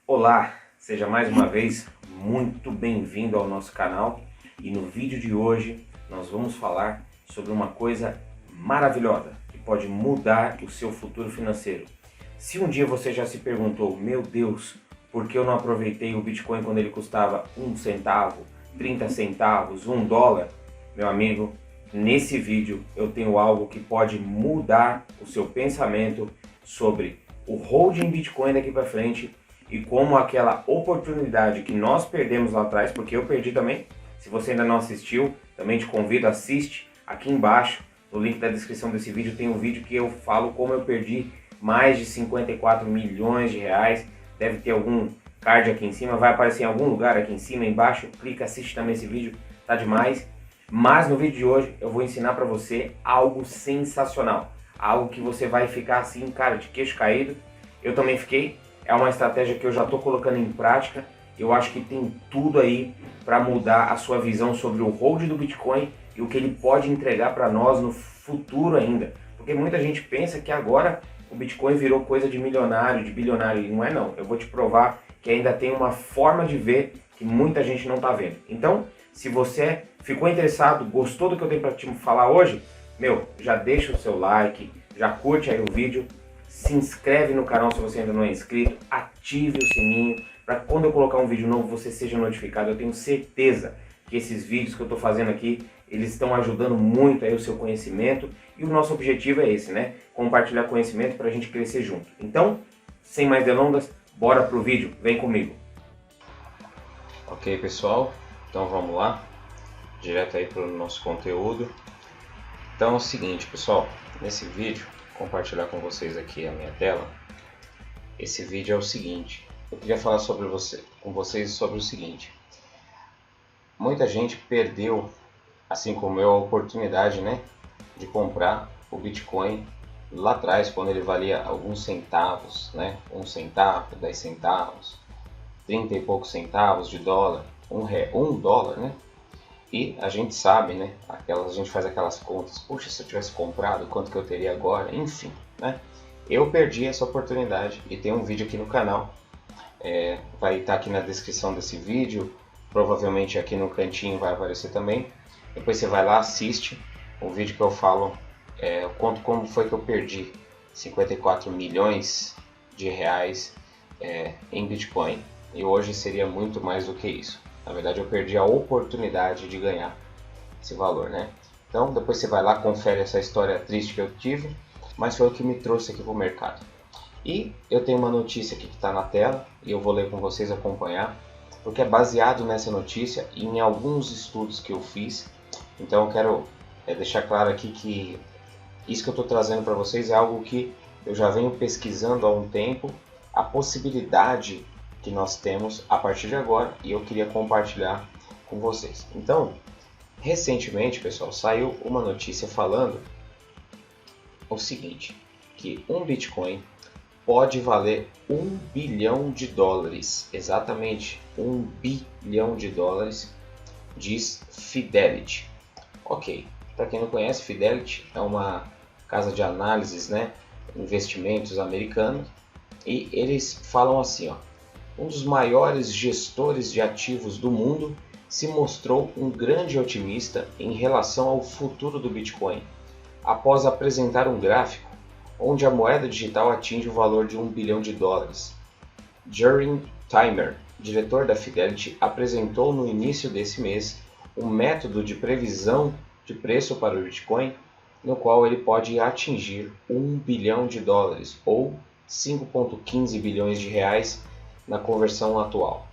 Olá, seja mais uma vez muito bem-vindo ao nosso canal e no vídeo de hoje nós vamos falar sobre uma coisa maravilhosa que pode mudar o seu futuro financeiro. Se um dia você já se perguntou, meu Deus, por que eu não aproveitei o Bitcoin quando ele custava 1 centavo, 30 centavos, $1? Meu amigo, nesse vídeo eu tenho algo que pode mudar o seu pensamento sobre o holding Bitcoin daqui para frente e como aquela oportunidade que nós perdemos lá atrás, porque eu perdi também. Se você ainda não assistiu, também te convido, assiste aqui embaixo, no link da descrição desse vídeo tem um vídeo que eu falo como eu perdi mais de 54 milhões de reais. Deve ter algum card aqui em cima, vai aparecer em algum lugar aqui em cima, embaixo, clica, assiste também esse vídeo, tá demais. Mas no vídeo de hoje eu vou ensinar para você algo sensacional, algo que você vai ficar assim, cara, de queixo caído. Eu também fiquei. É uma estratégia que eu já estou colocando em prática. Eu acho que tem tudo aí para mudar a sua visão sobre o hold do Bitcoin e o que ele pode entregar para nós no futuro ainda. Porque muita gente pensa que agora o Bitcoin virou coisa de milionário, de bilionário, e não é não. Eu vou te provar que ainda tem uma forma de ver que muita gente não está vendo. Então, se você ficou interessado, gostou do que eu tenho para te falar hoje, já deixa o seu like, já curte aí o vídeo, se inscreve no canal se você ainda não é inscrito, ative o sininho para quando eu colocar um vídeo novo você seja notificado. Eu tenho certeza que esses vídeos que eu estou fazendo aqui, eles estão ajudando muito aí o seu conhecimento e o nosso objetivo é esse, né? Compartilhar conhecimento para a gente crescer junto. Então, sem mais delongas, bora pro vídeo, vem comigo. Ok, pessoal, então vamos lá, direto aí para o nosso conteúdo. Então é o seguinte, pessoal, nesse vídeo, compartilhar com vocês aqui a minha tela. Esse vídeo é o seguinte, eu queria falar com vocês sobre o seguinte. Muita gente perdeu, assim como eu, a oportunidade, né, de comprar o Bitcoin lá atrás, quando ele valia alguns centavos, né, 1 centavo, 10 centavos, 30 e poucos centavos de dólar, um dólar, né? E a gente sabe, né? A gente faz aquelas contas. Puxa, se eu tivesse comprado, quanto que eu teria agora? Enfim, né? Eu perdi essa oportunidade e tem um vídeo aqui no canal. Vai estar aqui na descrição desse vídeo. Provavelmente aqui no cantinho vai aparecer também. Depois você vai lá, assiste o vídeo que eu falo. Eu conto como foi que eu perdi 54 milhões de reais em Bitcoin. E hoje seria muito mais do que isso. Na verdade, eu perdi a oportunidade de ganhar esse valor, né? Então, depois você vai lá, confere essa história triste que eu tive, mas foi o que me trouxe aqui para o mercado. E eu tenho uma notícia aqui que está na tela, e eu vou ler com vocês, acompanhar, porque é baseado nessa notícia e em alguns estudos que eu fiz. Então, eu quero deixar claro aqui que isso que eu estou trazendo para vocês é algo que eu já venho pesquisando há um tempo, a possibilidade que nós temos a partir de agora, e eu queria compartilhar com vocês. Então, recentemente, pessoal, saiu uma notícia falando o seguinte, que um Bitcoin pode valer $1 bilhão, exatamente $1 bilhão, diz Fidelity. Ok, para quem não conhece, Fidelity é uma casa de análises, né, investimentos americanos, e eles falam assim, ó: um dos maiores gestores de ativos do mundo se mostrou um grande otimista em relação ao futuro do Bitcoin, após apresentar um gráfico onde a moeda digital atinge o valor de $1 bilhão. Jeremy Timer, diretor da Fidelity, apresentou no início desse mês um método de previsão de preço para o Bitcoin, no qual ele pode atingir $1 bilhão ou 5,15 bilhões de reais na conversão atual,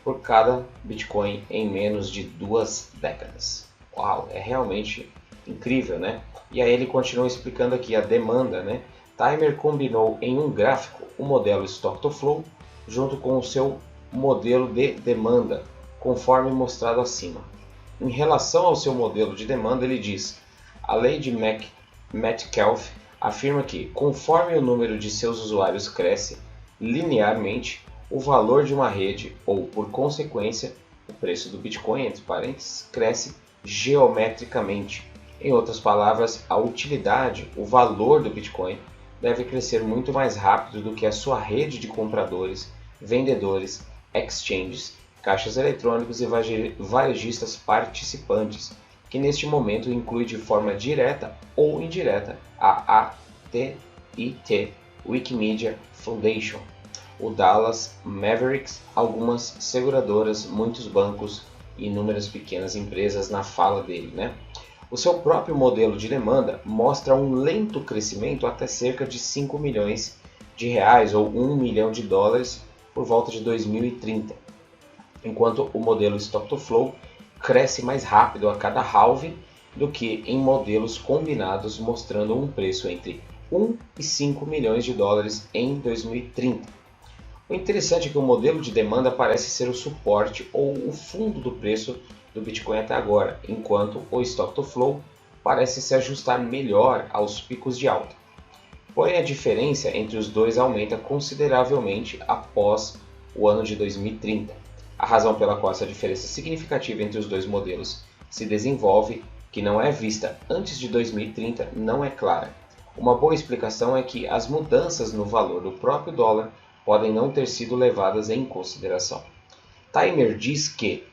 por cada Bitcoin em menos de 2 décadas. Uau, é realmente incrível, né? E aí ele continua explicando aqui a demanda, né? Timer combinou em um gráfico o modelo Stock-to-Flow junto com o seu modelo de demanda, conforme mostrado acima. Em relação ao seu modelo de demanda, ele diz: a lei de Metcalfe afirma que, conforme o número de seus usuários cresce linearmente, o valor de uma rede, ou por consequência, o preço do Bitcoin, entre parênteses, cresce geometricamente. Em outras palavras, a utilidade, o valor do Bitcoin, deve crescer muito mais rápido do que a sua rede de compradores vendedores, exchanges, caixas eletrônicos e varejistas participantes, que neste momento inclui de forma direta ou indireta a AT&T Wikimedia Foundation, o Dallas Mavericks, algumas seguradoras, muitos bancos e inúmeras pequenas empresas na fala dele, né? O seu próprio modelo de demanda mostra um lento crescimento até cerca de 5 milhões de reais ou 1 milhão de dólares por volta de 2030, enquanto o modelo Stock-to-Flow cresce mais rápido a cada halving do que em modelos combinados, mostrando um preço entre 1 e 5 milhões de dólares em 2030. O interessante é que o modelo de demanda parece ser o suporte ou o fundo do preço do Bitcoin até agora, enquanto o Stock-to-Flow parece se ajustar melhor aos picos de alta. Porém, a diferença entre os dois aumenta consideravelmente após o ano de 2030. A razão pela qual essa diferença significativa entre os dois modelos se desenvolve, que não é vista antes de 2030, não é clara. Uma boa explicação é que as mudanças no valor do próprio dólar podem não ter sido levadas em consideração. Timer diz que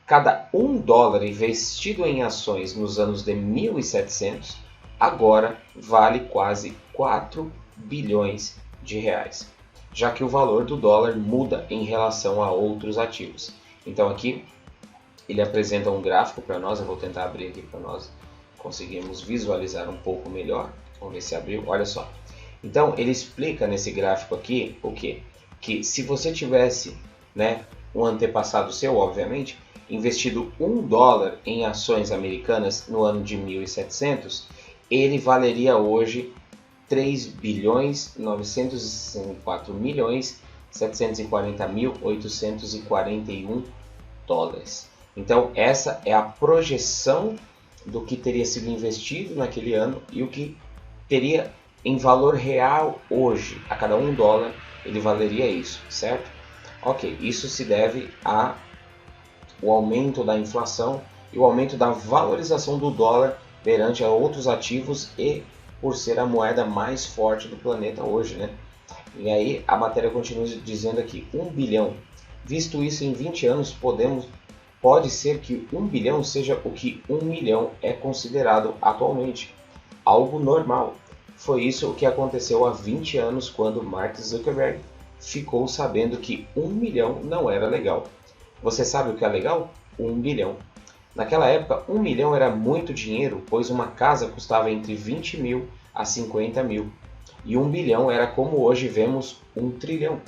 cada $1 investido em ações nos anos de 1700 agora vale quase 4 bilhões de reais, já que o valor do dólar muda em relação a outros ativos. Então aqui ele apresenta um gráfico para nós, eu vou tentar abrir aqui para nós conseguirmos visualizar um pouco melhor. Vamos ver se abriu, olha só. Então ele explica nesse gráfico aqui o quê? Que se você tivesse, né, um antepassado seu, obviamente, investido $1 em ações americanas no ano de 1700, ele valeria hoje 3.964.740.841 dólares. Então essa é a projeção do que teria sido investido naquele ano e o que teria em valor real hoje. A cada $1 ele valeria isso, certo? Ok, isso se deve ao aumento da inflação e o aumento da valorização do dólar perante a outros ativos e por ser a moeda mais forte do planeta hoje, né? E aí a matéria continua dizendo aqui, 1 bilhão. Visto isso em 20 anos, pode ser que 1 bilhão seja o que 1 milhão é considerado atualmente, algo normal. Foi isso o que aconteceu há 20 anos quando Mark Zuckerberg ficou sabendo que 1 milhão não era legal. Você sabe o que é legal? 1 bilhão. Naquela época, 1 milhão era muito dinheiro, pois uma casa custava entre 20 mil a 50 mil. E 1 bilhão era como hoje vemos 1 trilhão,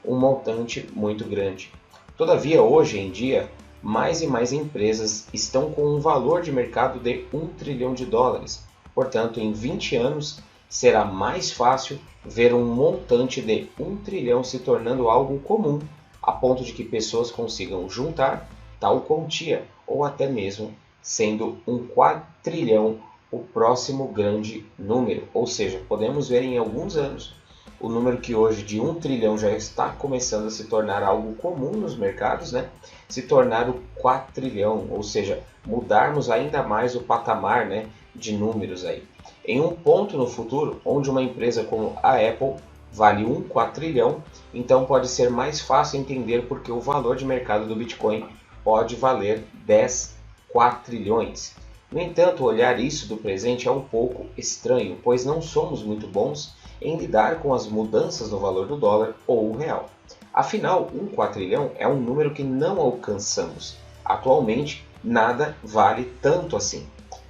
um montante muito grande. Todavia, hoje em dia, mais e mais empresas estão com um valor de mercado de 1 trilhão de dólares. Portanto, em 20 anos, será mais fácil ver um montante de 1 trilhão se tornando algo comum, a ponto de que pessoas consigam juntar tal quantia, ou até mesmo sendo 1 quatrilhão o próximo grande número. Ou seja, podemos ver em alguns anos o número que hoje de 1 trilhão já está começando a se tornar algo comum nos mercados, né? Se tornar o quatrilhão, ou seja, mudarmos ainda mais o patamar, né, de números aí. Em um ponto no futuro, onde uma empresa como a Apple vale 1 quatrilhão, então pode ser mais fácil entender porque o valor de mercado do Bitcoin pode valer 10 quatrilhões. No entanto, olhar isso do presente é um pouco estranho, pois não somos muito bons em lidar com as mudanças no valor do dólar ou o real. Afinal, 1 quatrilhão é um número que não alcançamos. Atualmente, nada vale tanto assim.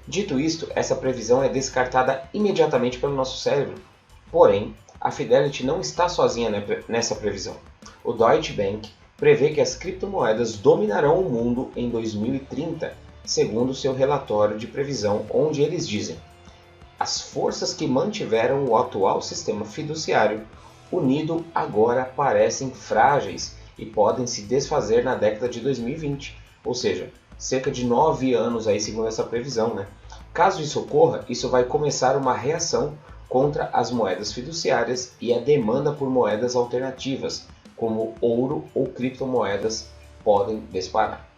Dito isto, essa previsão é descartada imediatamente pelo nosso cérebro. Porém, a Fidelity não está sozinha nessa previsão. O Deutsche Bank prevê que as criptomoedas dominarão o mundo em 2030, segundo seu relatório de previsão, onde eles dizem: as forças que mantiveram o atual sistema fiduciário unido agora parecem frágeis e podem se desfazer na década de 2020, ou seja, cerca de 9 anos aí, segundo essa previsão, né? Caso isso ocorra, isso vai começar uma reação contra as moedas fiduciárias e a demanda por moedas alternativas, como ouro ou criptomoedas, podem disparar.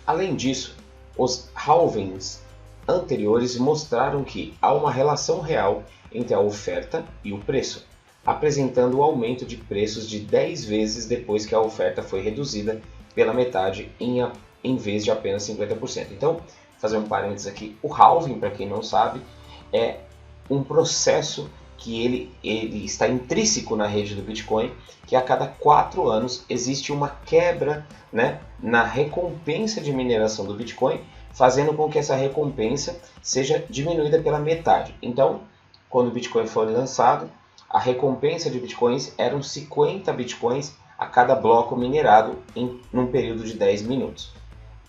Além disso, os halvings anteriores mostraram que há uma relação real entre a oferta e o preço. apresentando o aumento de preços de 10 vezes depois que a oferta foi reduzida pela metade em vez de apenas 50%. Então, fazer um parênteses aqui, o halving, para quem não sabe, é um processo que ele está intrínseco na rede do Bitcoin, que a cada 4 anos existe uma quebra, né, na recompensa de mineração do Bitcoin, fazendo com que essa recompensa seja diminuída pela metade. Então, quando o Bitcoin foi lançado, a recompensa de Bitcoins eram 50 Bitcoins a cada bloco minerado num período de 10 minutos.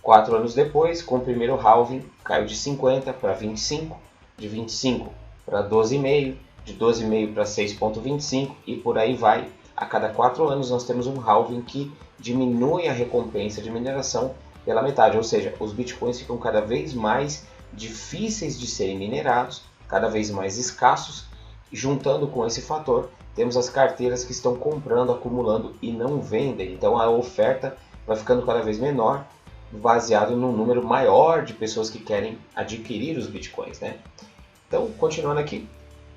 4 anos depois, com o primeiro halving, caiu de 50 para 25, de 25 para 12,5, de 12,5 para 6,25 e por aí vai. A cada 4 anos nós temos um halving que diminui a recompensa de mineração pela metade, ou seja, os bitcoins ficam cada vez mais difíceis de serem minerados, cada vez mais escassos. Juntando com esse fator, temos as carteiras que estão comprando, acumulando e não vendem, então a oferta vai ficando cada vez menor, baseado num número maior de pessoas que querem adquirir os bitcoins, né? Então, continuando aqui,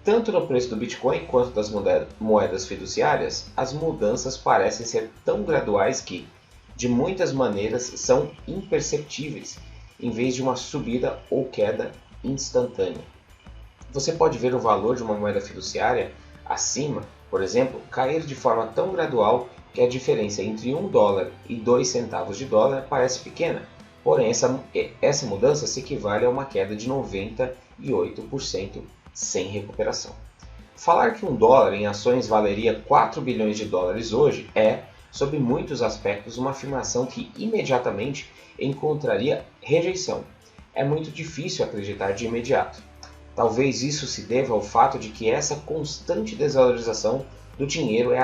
tanto no preço do Bitcoin quanto das moedas fiduciárias, as mudanças parecem ser tão graduais que, de muitas maneiras, são imperceptíveis, em vez de uma subida ou queda instantânea. Você pode ver o valor de uma moeda fiduciária acima, por exemplo, cair de forma tão gradual que a diferença entre $1 e 2 centavos de dólar parece pequena. Porém, essa mudança se equivale a uma queda de 98% sem recuperação. Falar que $1 em ações valeria 4 bilhões de dólares hoje é, sob muitos aspectos, uma afirmação que imediatamente encontraria rejeição. É muito difícil acreditar de imediato. Talvez isso se deva ao fato de que essa constante desvalorização do dinheiro é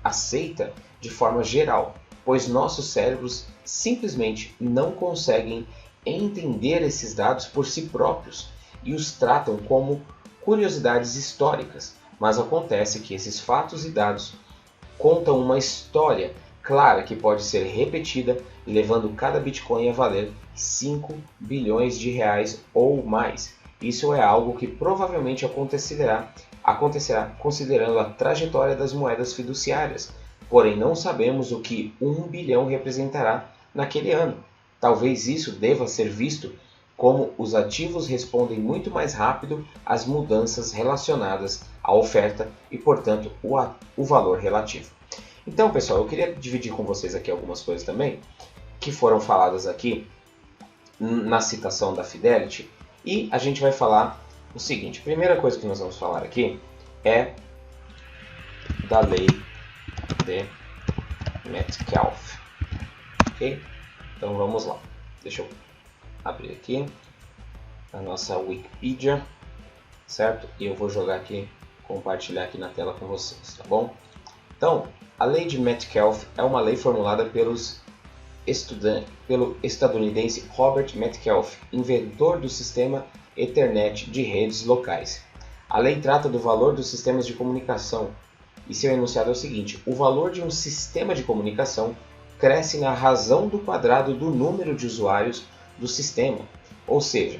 aceita de forma geral, pois nossos cérebros simplesmente não conseguem entender esses dados por si próprios e os tratam como curiosidades históricas, mas acontece que esses fatos e dados contam uma história clara que pode ser repetida, levando cada Bitcoin a valer 5 bilhões de reais ou mais. Isso é algo que provavelmente acontecerá considerando a trajetória das moedas fiduciárias, porém não sabemos o que 1 bilhão representará naquele ano. Talvez isso deva ser visto como os ativos respondem muito mais rápido às mudanças relacionadas à oferta e, portanto, o valor relativo. Então, pessoal, eu queria dividir com vocês aqui algumas coisas também que foram faladas aqui na citação da Fidelity. E a gente vai falar o seguinte, a primeira coisa que nós vamos falar aqui é da lei de Metcalfe, ok? Então vamos lá, deixa eu abrir aqui a nossa Wikipedia, certo? E eu vou jogar aqui, compartilhar aqui na tela com vocês, tá bom? Então, a lei de Metcalfe é uma lei formulada pelo estadunidense Robert Metcalfe, inventor do sistema Ethernet de redes locais. A lei trata do valor dos sistemas de comunicação e seu enunciado é o seguinte: o valor de um sistema de comunicação cresce na razão do quadrado do número de usuários do sistema. Ou seja,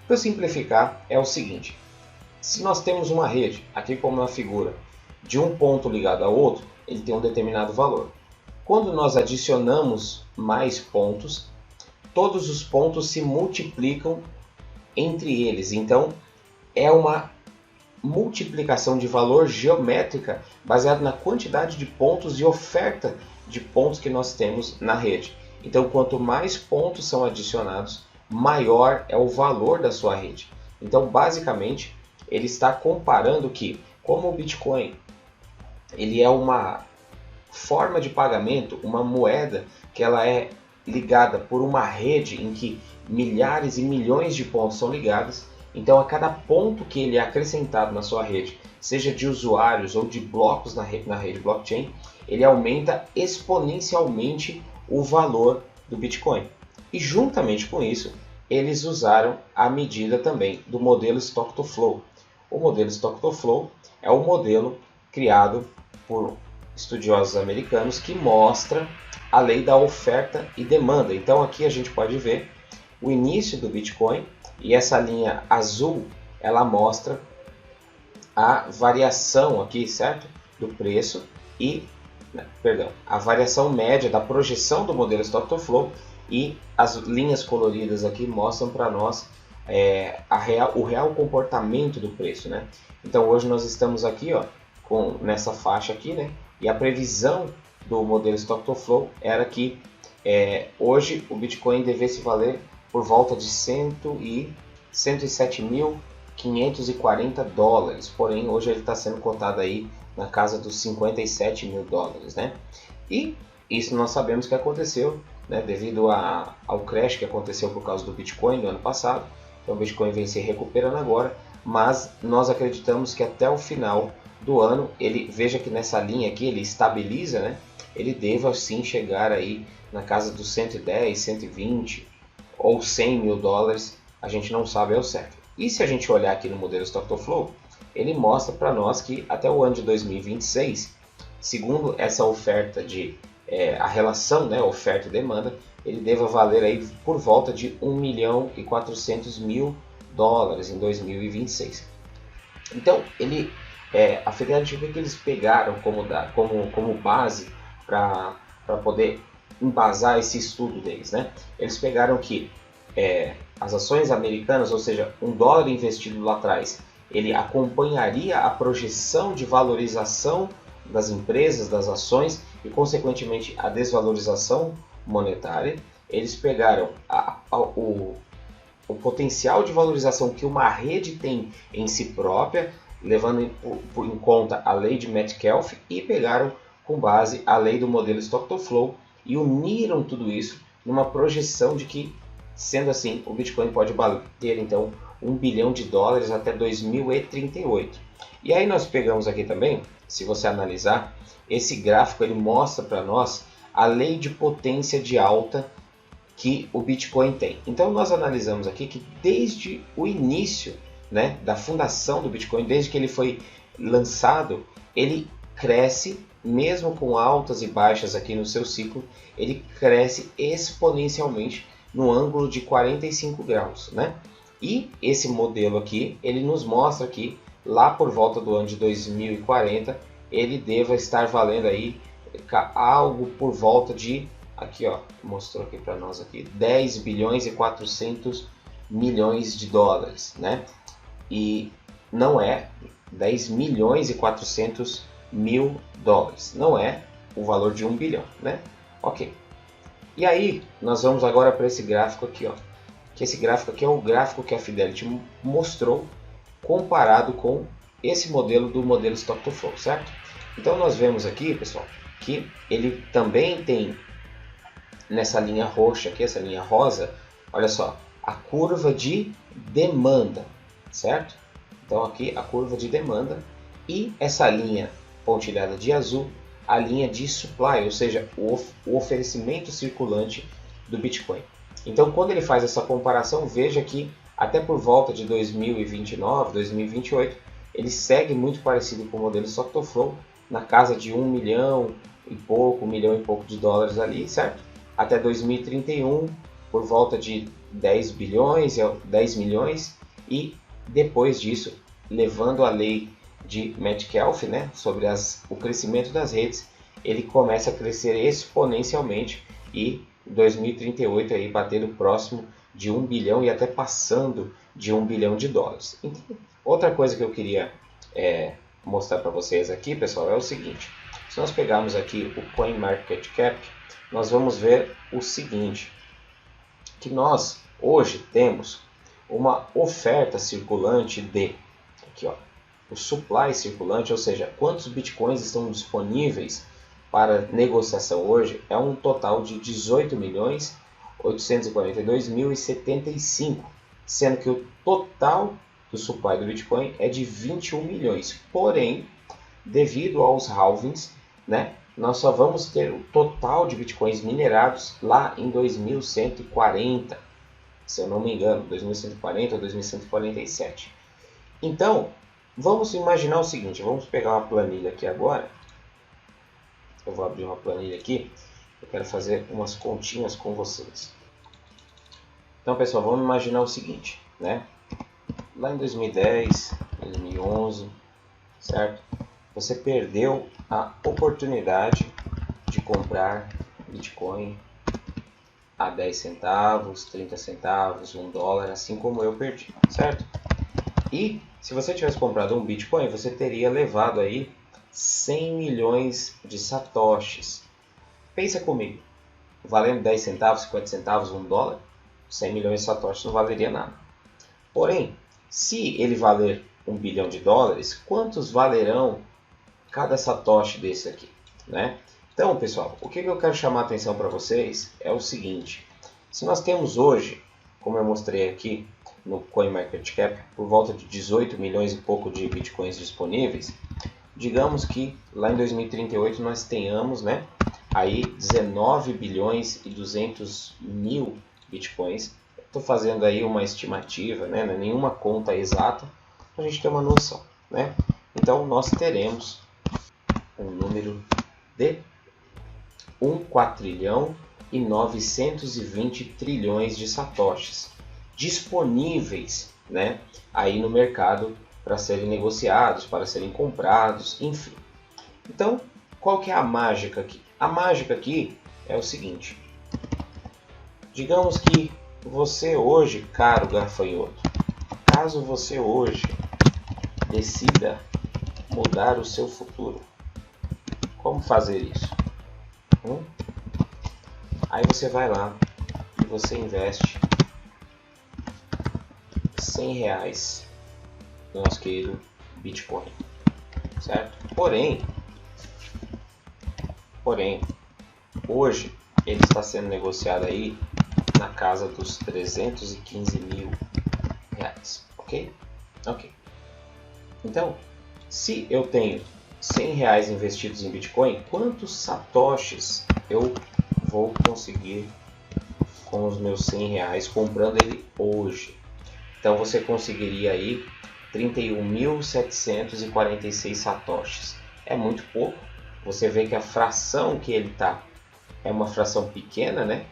para simplificar, é o seguinte: se nós temos uma rede, aqui como na figura, de um ponto ligado ao outro, ele tem um determinado valor. Quando nós adicionamos mais pontos, todos os pontos se multiplicam entre eles. Então, é uma multiplicação de valor geométrica baseada na quantidade de pontos e oferta de pontos que nós temos na rede. Então, quanto mais pontos são adicionados, maior é o valor da sua rede. Então, basicamente, ele está comparando que, como o Bitcoin ele é uma forma de pagamento, uma moeda que ela é ligada por uma rede em que milhares e milhões de pontos são ligados, então a cada ponto que ele é acrescentado na sua rede, seja de usuários ou de blocos na rede blockchain, ele aumenta exponencialmente o valor do Bitcoin. E juntamente com isso, eles usaram a medida também do modelo Stock-to-Flow. O modelo Stock-to-Flow é o modelo criado por estudiosos americanos que mostra a lei da oferta e demanda. Então aqui a gente pode ver o início do Bitcoin e essa linha azul ela mostra a variação aqui, certo? Do preço e, a variação média da projeção do modelo Stock to Flow, e as linhas coloridas aqui mostram para nós o real comportamento do preço, né? Então hoje nós estamos aqui, ó, nessa faixa aqui, né? E a previsão do modelo Stock to Flow era que hoje o Bitcoin devesse valer por volta de 107.540 dólares, porém hoje ele está sendo cotado aí na casa dos 57 mil dólares, né? E isso nós sabemos que aconteceu, né, devido ao crash que aconteceu por causa do Bitcoin no ano passado. Então o Bitcoin vem se recuperando agora, mas nós acreditamos que até o final do ano, veja que nessa linha aqui ele estabiliza, né? Ele deva sim chegar aí na casa dos 110, 120 ou 100 mil dólares, a gente não sabe ao certo. E se a gente olhar aqui no modelo Stock to Flow, ele mostra para nós que até o ano de 2026, segundo essa oferta a relação, né, oferta e demanda, ele deva valer aí por volta de 1.400.000 dólares em 2026. Então, a Fidelity, o que eles pegaram como base para poder embasar esse estudo deles, né? Eles pegaram que as ações americanas, ou seja, $1 investido lá atrás, ele acompanharia a projeção de valorização das empresas, das ações e, consequentemente, a desvalorização monetária. Eles pegaram o potencial de valorização que uma rede tem em si própria, levando em conta a lei de Metcalfe, e pegaram com base a lei do modelo Stock to Flow e uniram tudo isso numa projeção de que, sendo assim, o Bitcoin pode bater então $1 bilhão até 2038. E aí nós pegamos aqui também, se você analisar, esse gráfico ele mostra para nós a lei de potência de alta que o Bitcoin tem. Então nós analisamos aqui que desde o início, né, da fundação do Bitcoin, desde que ele foi lançado, ele cresce, mesmo com altas e baixas aqui no seu ciclo, ele cresce exponencialmente no ângulo de 45 graus, né? E esse modelo aqui, ele nos mostra que lá por volta do ano de 2040, ele deva estar valendo aí algo por volta de, aqui ó, mostrou aqui para nós aqui, 10 bilhões e 400 milhões de dólares, né? E não é 10 milhões e 400 mil dólares, não é o valor de 1 bilhão, né? Ok. E aí, nós vamos agora para esse gráfico aqui, ó. Que esse gráfico aqui é o gráfico que a Fidelity mostrou comparado com esse modelo do modelo Stock to Flow, certo? Então nós vemos aqui, pessoal, que ele também tem nessa linha roxa aqui, essa linha rosa, olha só, a curva de demanda, certo? Então aqui a curva de demanda, e essa linha pontilhada de azul, a linha de supply, ou seja, o oferecimento circulante do Bitcoin. Então quando ele faz essa comparação, veja que até por volta de 2029, 2028, ele segue muito parecido com o modelo Stock to Flow, na casa de 1 milhão e pouco, 1 milhão e pouco de dólares ali, certo? Até 2031, por volta de 10 bilhões, 10 milhões, e depois disso, levando a lei de Metcalfe, né, sobre o crescimento das redes, ele começa a crescer exponencialmente e em 2038 aí batendo próximo de 1 bilhão e até passando de 1 bilhão de dólares. Então, outra coisa que eu queria mostrar para vocês aqui, pessoal, é o seguinte. Se nós pegarmos aqui o CoinMarketCap, nós vamos ver o seguinte, que nós hoje temos uma oferta circulante de, aqui ó, o supply circulante, ou seja, quantos bitcoins estão disponíveis para negociação hoje, é um total de 18.842.075, sendo que o total do supply do Bitcoin é de 21 milhões. Porém, devido aos halvings, né, nós só vamos ter o total de Bitcoins minerados lá em 2140, se eu não me engano, 2140 ou 2147. Então, vamos imaginar o seguinte, vamos pegar uma planilha aqui agora. Eu vou abrir uma planilha aqui, eu quero fazer umas continhas com vocês. Então, pessoal, vamos imaginar o seguinte, né? Lá em 2010, 2011, certo? Você perdeu a oportunidade de comprar Bitcoin a 10 centavos, 30 centavos, $1, assim como eu perdi, certo? E se você tivesse comprado um Bitcoin, você teria levado aí 100 milhões de satoshis. Pensa comigo, valendo 10 centavos, 50 centavos, $1, 100 milhões de satoshis não valeria nada. Porém, se ele valer $1 bilhão, quantos valerão cada satoshi desse aqui, né? Então, pessoal, o que eu quero chamar a atenção para vocês é o seguinte: se nós temos hoje, como eu mostrei aqui no CoinMarketCap, por volta de 18 milhões e pouco de bitcoins disponíveis, digamos que lá em 2038 nós tenhamos, né, aí 19 bilhões e 200 mil bitcoins. Estou fazendo aí uma estimativa, né, não é nenhuma conta exata, para a gente ter uma noção, né? Então nós teremos um número de 1 quatrilhão e 920 trilhões de satoshis disponíveis, né, aí no mercado para serem negociados, para serem comprados, enfim. Então, qual que é a mágica aqui? A mágica aqui é o seguinte: digamos que você hoje, caro gafanhoto, caso você hoje decida mudar o seu futuro, como fazer isso? Aí você vai lá e você investe R$100 no nosso querido Bitcoin, certo? Porém, hoje ele está sendo negociado aí na casa dos 315 mil reais, ok? Ok. Então, se eu tenho R$100 investidos em Bitcoin, quantos satoshis eu vou conseguir com os meus R$100 comprando ele hoje? Então você conseguiria aí 31.746 satoshis. É muito pouco. Você vê que a fração que ele está é uma fração pequena, né?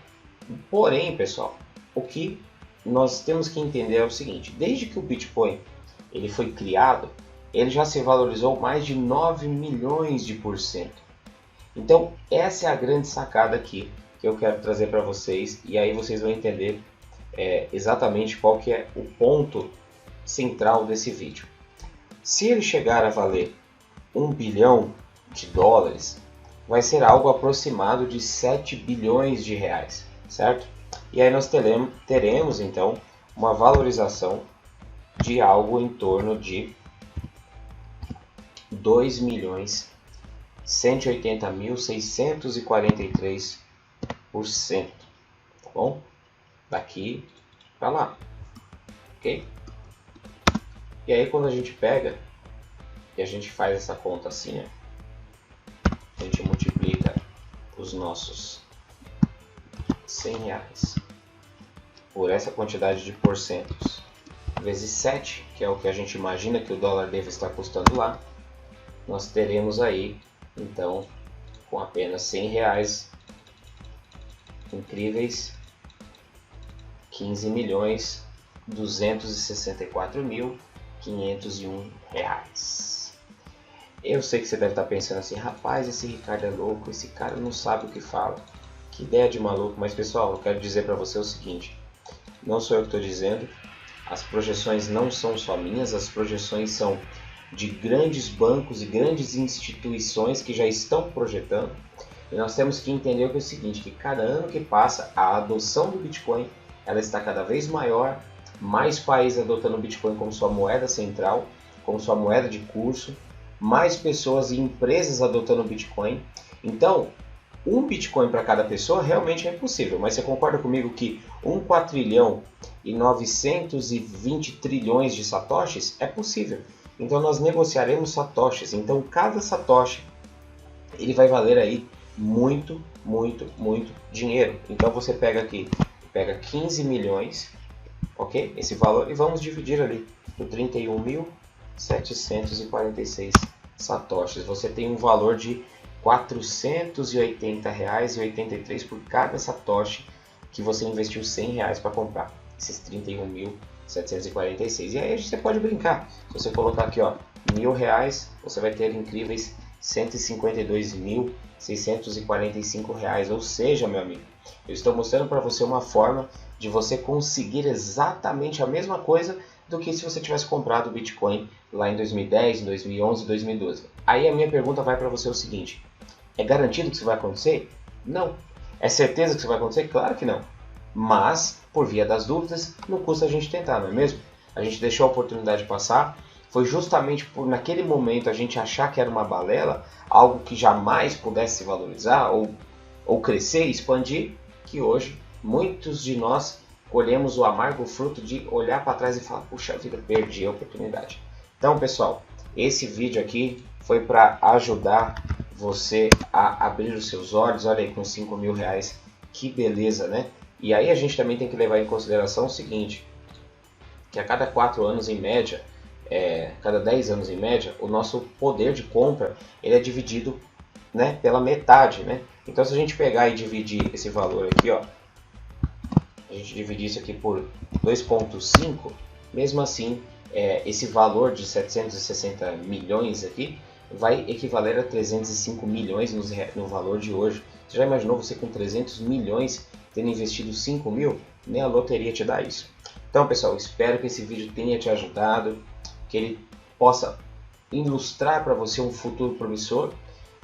Porém, pessoal, o que nós temos que entender é o seguinte: desde que o Bitcoin ele foi criado, ele já se valorizou mais de 9 milhões de por cento. Então essa é a grande sacada aqui que eu quero trazer para vocês, e aí vocês vão entender exatamente qual que é o ponto central desse vídeo. Se ele chegar a valer $1 bilhão, vai ser algo aproximado de 7 bilhões de reais, certo? E aí nós teremos então uma valorização de algo em torno de 2.180.643%, tá bom? Daqui para lá, ok? E aí quando a gente pega e a gente faz essa conta assim, ó, a gente multiplica os nossos R$100 por essa quantidade de porcentos vezes 7, que é o que a gente imagina que o dólar deve estar custando lá, nós teremos aí, então, com apenas R$100 incríveis, 15.264.501 reais. Eu sei que você deve estar pensando assim: rapaz, esse Ricardo é louco, esse cara não sabe o que fala, que ideia de maluco. Mas pessoal, eu quero dizer para você o seguinte: não sou eu que estou dizendo, as projeções não são só minhas, as projeções são de grandes bancos e grandes instituições que já estão projetando. E nós temos que entender o que é o seguinte: que cada ano que passa, a adoção do Bitcoin ela está cada vez maior, mais países adotando o Bitcoin como sua moeda central, como sua moeda de curso, mais pessoas e empresas adotando o Bitcoin. Então, um Bitcoin para cada pessoa realmente é possível, mas você concorda comigo que 1 quatrilhão e 920 trilhões de satoshis é possível? Então nós negociaremos satoshis, então cada satoshi ele vai valer aí muito, muito, muito dinheiro. Então você pega aqui, pega 15 milhões, ok? Esse valor, e vamos dividir ali por 31.746 satoshis. Você tem um valor de R$ 480,83 por cada satoshi que você investiu R$100 para comprar. Esses 31.746. E aí você pode brincar. Se você colocar aqui, ó, R$ 1.000, você vai ter incríveis R$ 152.645. Ou seja, meu amigo, eu estou mostrando para você uma forma de você conseguir exatamente a mesma coisa do que se você tivesse comprado o Bitcoin lá em 2010, 2011, 2012. Aí a minha pergunta vai para você o seguinte: é garantido que isso vai acontecer? Não. É certeza que isso vai acontecer? Claro que não. Mas, por via das dúvidas, não custa a gente tentar, não é mesmo? A gente deixou a oportunidade passar, foi justamente por naquele momento a gente achar que era uma balela, algo que jamais pudesse se valorizar ou crescer e expandir, que hoje muitos de nós colhemos o amargo fruto de olhar para trás e falar: puxa vida, perdi a oportunidade. Então, pessoal, esse vídeo aqui foi para ajudar você a abrir os seus olhos. Olha aí, com R$ 5.000, que beleza, né? E aí a gente também tem que levar em consideração o seguinte, que a cada 4 anos em média, cada 10 anos em média, o nosso poder de compra ele é dividido, né, pela metade, né? Então se a gente pegar e dividir esse valor aqui, ó, a gente dividir isso aqui por 2,5, mesmo assim, esse valor de 760 milhões aqui vai equivaler a 305 milhões no valor de hoje. Você já imaginou você com 300 milhões tendo investido 5 mil? Nem a loteria te dá isso. Então, pessoal, espero que esse vídeo tenha te ajudado, que ele possa ilustrar para você um futuro promissor.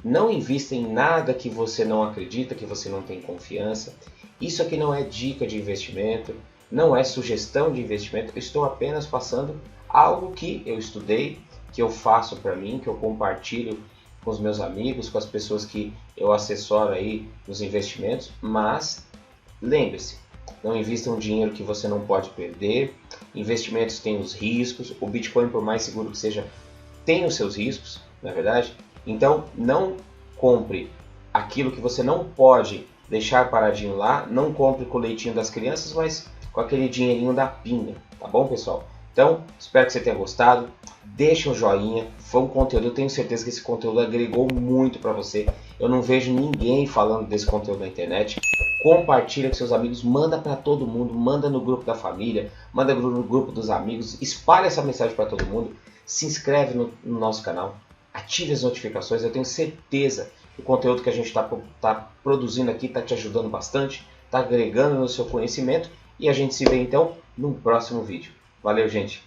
Não invista em nada que você não acredita, que você não tem confiança. Isso aqui não é dica de investimento, não é sugestão de investimento. Eu estou apenas passando algo que eu estudei, que eu faço para mim, que eu compartilho com os meus amigos, com as pessoas que eu assessoro aí nos investimentos. Mas lembre-se, não invista um dinheiro que você não pode perder. Investimentos têm os riscos. O Bitcoin, por mais seguro que seja, tem os seus riscos, não é verdade? Então, não compre aquilo que você não pode deixar paradinho lá. Não compre com o leitinho das crianças, mas com aquele dinheirinho da pinga, tá bom, pessoal? Então, espero que você tenha gostado. Deixa um joinha. Foi um conteúdo, eu tenho certeza que esse conteúdo agregou muito para você. Eu não vejo ninguém falando desse conteúdo na internet. Compartilha com seus amigos, manda para todo mundo, manda no grupo da família, manda no grupo dos amigos, espalha essa mensagem para todo mundo. Se inscreve no nosso canal, ative as notificações. Eu tenho certeza que o conteúdo que a gente está produzindo aqui está te ajudando bastante, está agregando no seu conhecimento, e a gente se vê então no próximo vídeo. Valeu, gente!